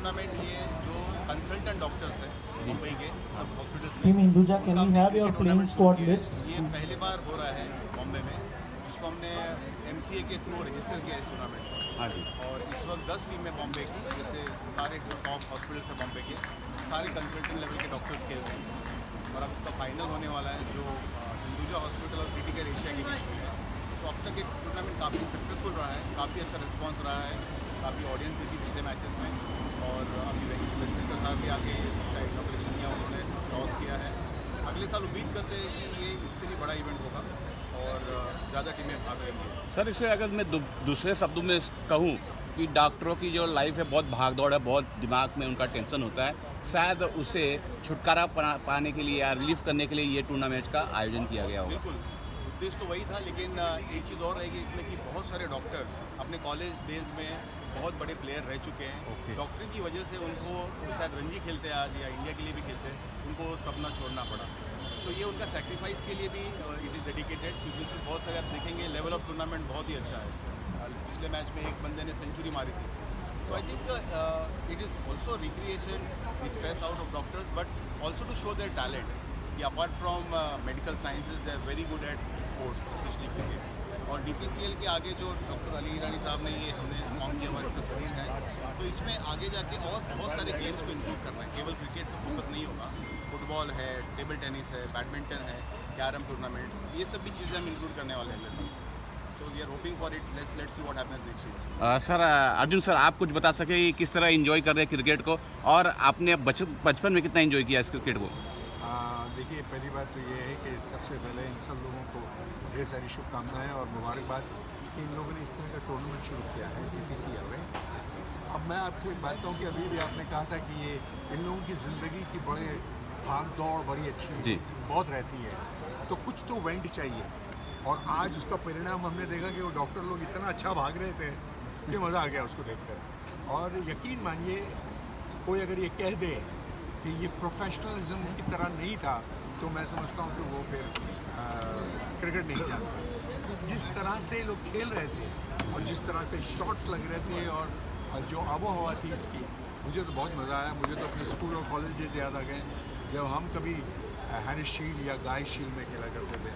Tournament ये जो consultant doctors हैं मुंबई के सब हॉस्पिटल्स Team में Hinduja, can उनका we हमने have your cricket playing tournament शुरू squad किया list? है। ये पहली बार हो रहा है बॉम्बे में, जिसको हमने MCA के थ्रू रजिस्टर किया है इस टूर्नामेंट को। हाँ जी। और इस वक्त 10 टीमें बॉम्बे की, जैसे सारे जो टॉप हॉस्पिटल्स हैं बॉम्बे के, सारे कंसल्टेंट लेवल के डॉक्टर्स खेल रहे हैं इसमें। और अब इसका फाइनल होने वाला है जो हिंदुजा हॉस्पिटल और क्रिटिकल एशिया के बीच में है। तो अब तक ये टूर्नामेंट काफ़ी सक्सेसफुल रहा है, काफ़ी अच्छा रिस्पांस रहा है, काफ़ी ऑडियंस भी थी पिछले मैचेस में। और अभी वेंकटेश्वर साहब भी आके इसका इनॉग्रेशन किया, उन्होंने टॉस किया है। अगले साल उम्मीद करते हैं कि ये इससे भी बड़ा इवेंट होगा और ज़्यादा टीमें भाग लेंगी। सर इसे अगर मैं दूसरे शब्दों में कहूँ कि डॉक्टरों की जो लाइफ है बहुत भाग दौड़ है, बहुत दिमाग में उनका टेंशन होता है, शायद उसे छुटकारा पाने के लिए या रिलीफ करने के लिए ये टूर्नामेंट का आयोजन किया गया होगा। बिल्कुल, उद्देश्य तो वही था, लेकिन एक चीज़ और रहेगी इसमें कि बहुत सारे डॉक्टर्स अपने कॉलेज डेज में बहुत बड़े प्लेयर रह चुके हैं। डॉक्टरी की वजह से उनको शायद रणजी खेलते हैं आज या इंडिया के लिए भी खेलते हैं, उनको सपना छोड़ना पड़ा। तो ये उनका सेक्रीफाइस के लिए भी इट इज़ डेडिकेटेड, क्योंकि इसमें बहुत सारे आप देखेंगे लेवल ऑफ टूर्नामेंट बहुत ही अच्छा है। पिछले मैच में एक बंदे ने सेंचुरी मारी थी। तो I think it is also recreation the stress out of doctors, but also to show their talent कि apart from medical sciences they are very good at sports, specially cricket. और DPCL के आगे जो doctor Ali ईरानी साहब ने ये हमने form किया, हमारे डॉक्टर सलीम है, तो इसमें आगे जाके और बहुत सारे गेम्स को इंक्लूड करना है। केवल क्रिकेट पर फोकस नहीं होगा, फुटबॉल है, टेबल टेनिस है, बैडमिंटन है, कैरम टूर्नामेंट्स, ये सब भी चीज़ें हम इंक्लूड करने वाले हैं अगले साल से। So we are hoping for it, let's see what happens next year. Sir Arjun sir, आप कुछ बता सके कि किस तरह एंजॉय कर रहे हैं क्रिकेट को, और आपने बचपन में कितना एंजॉय किया इस क्रिकेट को? देखिए, पहली बात तो ये है कि सबसे पहले इन सब लोगों को ढेर सारी शुभकामनाएं और मुबारकबाद कि इन लोगों ने इस तरह का टूर्नामेंट शुरू किया है DPCL में। अब मैं आपको एक बात कहूँ कि अभी भी आपने कहा था कि ये इन लोगों की ज़िंदगी की बड़े भाग दौड़ बड़ी अच्छी बहुत रहती है, तो कुछ तो वेंट चाहिए। और आज उसका परिणाम हमने देखा कि वो डॉक्टर लोग इतना अच्छा भाग रहे थे कि मज़ा आ गया उसको देखकर। और यकीन मानिए, कोई अगर ये कह दे कि ये प्रोफेशनलिज्म की तरह नहीं था, तो मैं समझता हूँ कि वो फिर क्रिकेट नहीं जानता। जिस तरह से लोग खेल रहे थे और जिस तरह से शॉट्स लग रहे थे और जो आबो हवा थी इसकी, मुझे तो बहुत मज़ा आया। मुझे तो अपने स्कूल और कॉलेज डेज याद आ गए जब हम कभी हैरिस शील्ड या गाय शील्ड में खेला करते थे।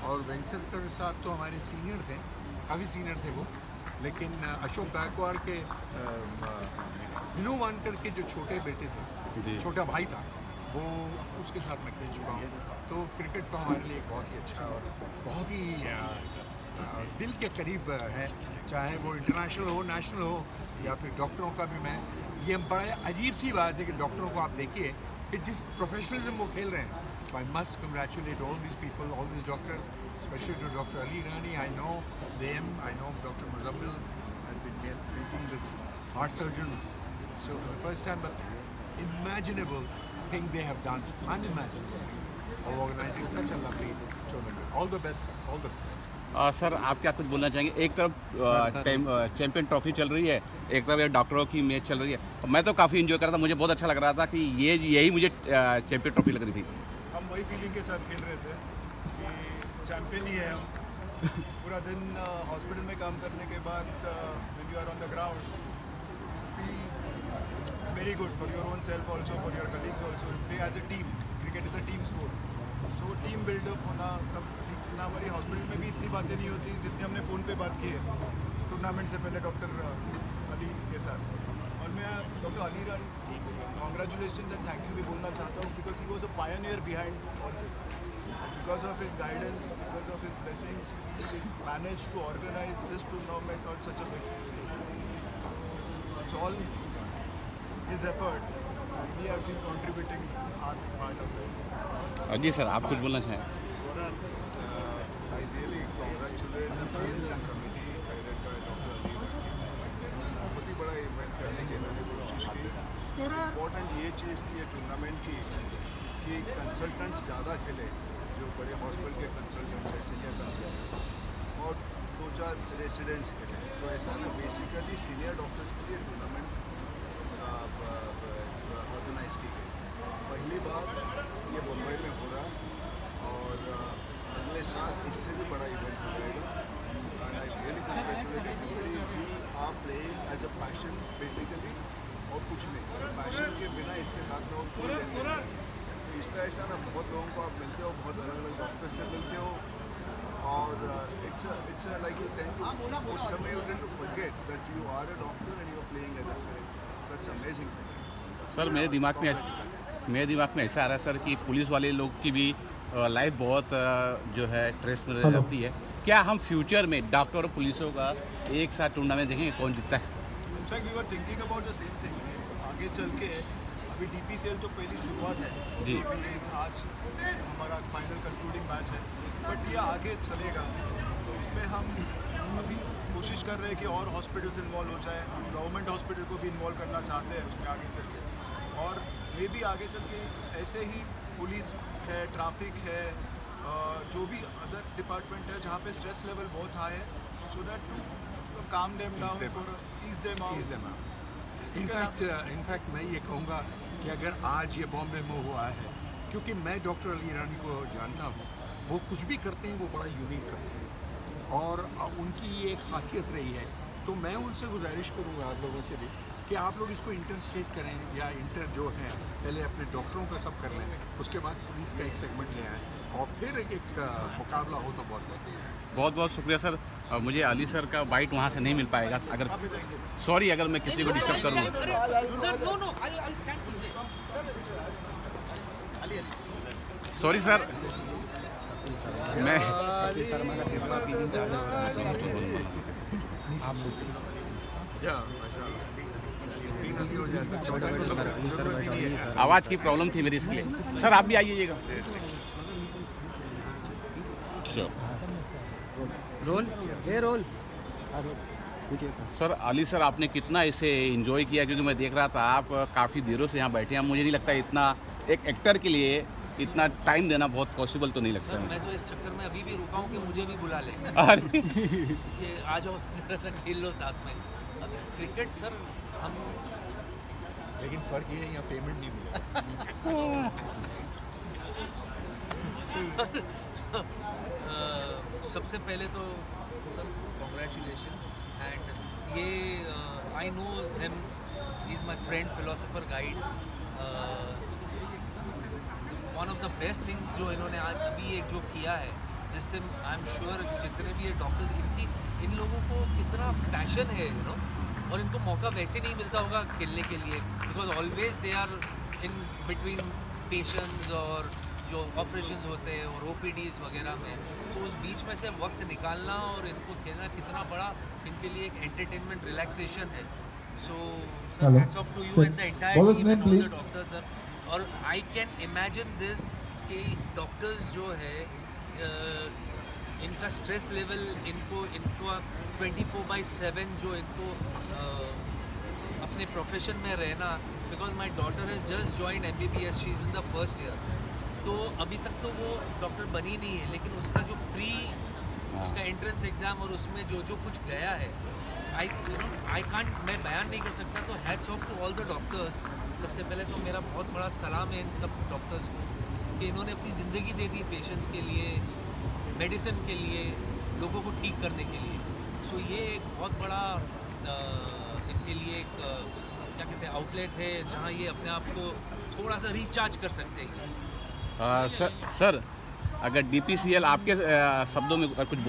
और वेंकटेश्वर साहब तो हमारे सीनियर थे, काफ़ी सीनियर थे वो, लेकिन अशोक गायकवाड़ के विनू वानकर के जो छोटे बेटे थे, छोटा भाई था, वो उसके साथ मैं खेल चुका हूँ। तो क्रिकेट तो हमारे लिए बहुत ही अच्छा और बहुत ही दिल के करीब है, चाहे वो इंटरनेशनल हो, नेशनल हो, या फिर डॉक्टरों का भी। मैं ये बड़ा अजीब सी बात है कि डॉक्टरों को आप देखिए कि जिस प्रोफेशनलिज्म वो खेल रहे हैं। I must congratulate all this people, all this doctors, specially to doctor Ali Irani. I know them, I know doctor Muzammil has been meeting this heart surgeons so for the first time, but imaginable thing they have done, unimaginable thing of organizing such a lovely tournament. All the best, all the best. Sir आप क्या कुछ बोलना चाहेंगे? एक तरफ champion trophy चल रही है, एक तरफ ये डॉक्टरों की मैच चल रही है, तो मैं तो काफ़ी इन्जॉय कर रहा था, मुझे बहुत अच्छा लग रहा था कि यही मुझे चैंपियन ट्रॉफी लग रही थी। हम वही फीलिंग के साथ खेल रहे थे कि चैंपियन ही है हम। पूरा दिन हॉस्पिटल में काम करने के बाद when you are on the ground, feel very good for your own self also, for your colleagues also. Play as a team, cricket is a team sport, so team buildup होना सब ठीक ना। हमारी हॉस्पिटल में भी इतनी बातें नहीं होती जितनी हमने फ़ोन पे बात की है टूर्नामेंट से पहले डॉक्टर अली के साथ। और मैं doctor Ali Irani congratulation and thank you भी बोलना चाहता हूँ, because he was a Pioneer behind all this. Because of his guidance, because of his blessings, we managed to organize this tournament on such a big scale. It's all his effort. We have been contributing our part of it. जी sir, आप कुछ बोलना चाहें? I really congratulate the committee headed by Dr. Ali. बहुत ही बड़ा event करने की इन्होंने कोशिश की। इम्पोर्टेंट ये चीज़ थी ये टूर्नामेंट की कि कंसल्टेंट्स ज़्यादा खेले, जो बड़े हॉस्पिटल के कंसल्टेंट्स हैं, सीनियर कंसल्टेंट, और 2-4 रेसिडेंट्स खेले। तो ऐसा ना बेसिकली सीनियर डॉक्टर्स के लिए टूर्नामेंट ऑर्गेनाइज की गई। पहली बार ये मुंबई में हो रहा और अगले साल इससे भी बड़ा इवेंट हो जाएगा। And I really congratulate everybody. We are playing as a passion basically, और कुछ नहीं। पैशन के बिना इसके साथ में और कोई लेन देन नहीं। तो इसमें ऐसा ना बहुत लोगों को आप मिलते हो, बहुत अलग अलग डॉक्टर से मिलते हो और it's like you tend to उस समय you tend to forget that you are a doctor and you are playing as a player. So it's amazing thing. Sir मेरे दिमाग में ऐसा आ रहा है सर कि पुलिस वाले लोग की भी लाइफ बहुत जो है स्ट्रेस में रहती है। क्या हम फ्यूचर में डॉक्टर और पुलिसों का एक साथ टूर्नामेंट देखेंगे कौन जीतता है? In fact we were thinking about the same thing. आगे चल के अभी DPCL तो पहली शुरुआत है जी। आज हमारा फाइनल कंक्लूडिंग मैच है, बट ये आगे चलेगा तो उसमें हम अभी कोशिश कर रहे हैं कि और हॉस्पिटल्स इन्वॉल्व हो जाए। हम गवर्नमेंट हॉस्पिटल को भी इन्वॉल्व करना चाहते हैं उसमें आगे चल के, और मे भी आगे चल के ऐसे ही पुलिस है, ट्रैफिक है, जो भी अदर डिपार्टमेंट है जहाँ पे स्ट्रेस लेवल बहुत हाई है, so that to calm them down for ease them out. In fact मैं ये कहूँगा कि अगर आज ये बॉम्बे में हुआ है, क्योंकि मैं डॉक्टर अली ईरानी को जानता हूँ, वो कुछ भी करते हैं वो बड़ा यूनिक करते हैं और उनकी ये एक खासियत रही है। तो मैं उनसे गुजारिश करूँगा आप लोगों से भी कि आप लोग इसको इंटर स्टेट करें या इंटर जो है पहले अपने डॉक्टरों का सब कर लें, उसके बाद पुलिस का एक सेगमेंट ले आएँ और फिर एक मुकाबला हो तो बहुत अच्छा है। बहुत बहुत शुक्रिया सर। मुझे अली सर का बाइट वहाँ से नहीं मिल पाएगा, अगर सॉरी अगर मैं किसी को डिस्टर्ब करूँ। सॉरी सर, मैं आवाज़ की प्रॉब्लम थी मेरी इसलिए। सर आप भी आइएगा। रोल सर अली सर आपने कितना इसे एंजॉय किया, क्योंकि मैं देख रहा था आप काफ़ी देरों से यहाँ बैठे हैं। मुझे नहीं लगता इतना एक एक्टर के लिए इतना टाइम देना बहुत पॉसिबल तो नहीं लगता सर, है। मैं तो इस चक्कर में अभी भी रुका हूँ कि मुझे भी बुला ले अरे कि आ जाओ जरा सा खेल लो साथ में। अब क्रिकेट सर हम लेकिन फ़र्क ये है यहाँ पेमेंट नहीं मिला। सबसे पहले तो सर कॉन्ग्रेचुलेशंस एंड ये I know him, he is my friend, philosopher, guide. One of the best things जो इन्होंने आज अभी एक जो किया है, जिससे आई एम श्योर जितने भी ये डॉक्टर्स इन लोगों को कितना पैशन है और इनको मौका वैसे नहीं मिलता होगा खेलने के लिए, because always they are in between patients और जो ऑपरेशंस होते हैं और OPDs वगैरह में, तो उस बीच में से वक्त निकालना और इनको खेलना कितना बड़ा इनके लिए एक एंटरटेनमेंट रिलैक्सेशन है। So sir hats off to you and the entire team and all the doctors sir. और आई कैन इमेजिन दिस कि डॉक्टर्स जो है इनका स्ट्रेस लेवल इनको 24/7 जो इनको अपने प्रोफेशन में रहना, because my daughter has just join MBBS, she is in the first year, तो अभी तक तो वो डॉक्टर बनी नहीं है, लेकिन उसका जो उसका एंट्रेंस एग्ज़ाम और उसमें जो कुछ गया है, आई कांट, मैं बयान नहीं कर सकता। तो hats off to all the doctors. सबसे पहले तो मेरा बहुत बड़ा सलाम है इन सब डॉक्टर्स को कि इन्होंने अपनी ज़िंदगी दे दी पेशेंट्स के लिए, मेडिसिन के लिए, लोगों को ठीक करने के लिए। सो ये एक बहुत बड़ा इनके लिए एक क्या कहते हैं आउटलेट है जहाँ ये अपने आप को थोड़ा सा रिचार्ज कर सकते हैं। सर अगर DPCL आपके शब्दों में कुछ बोल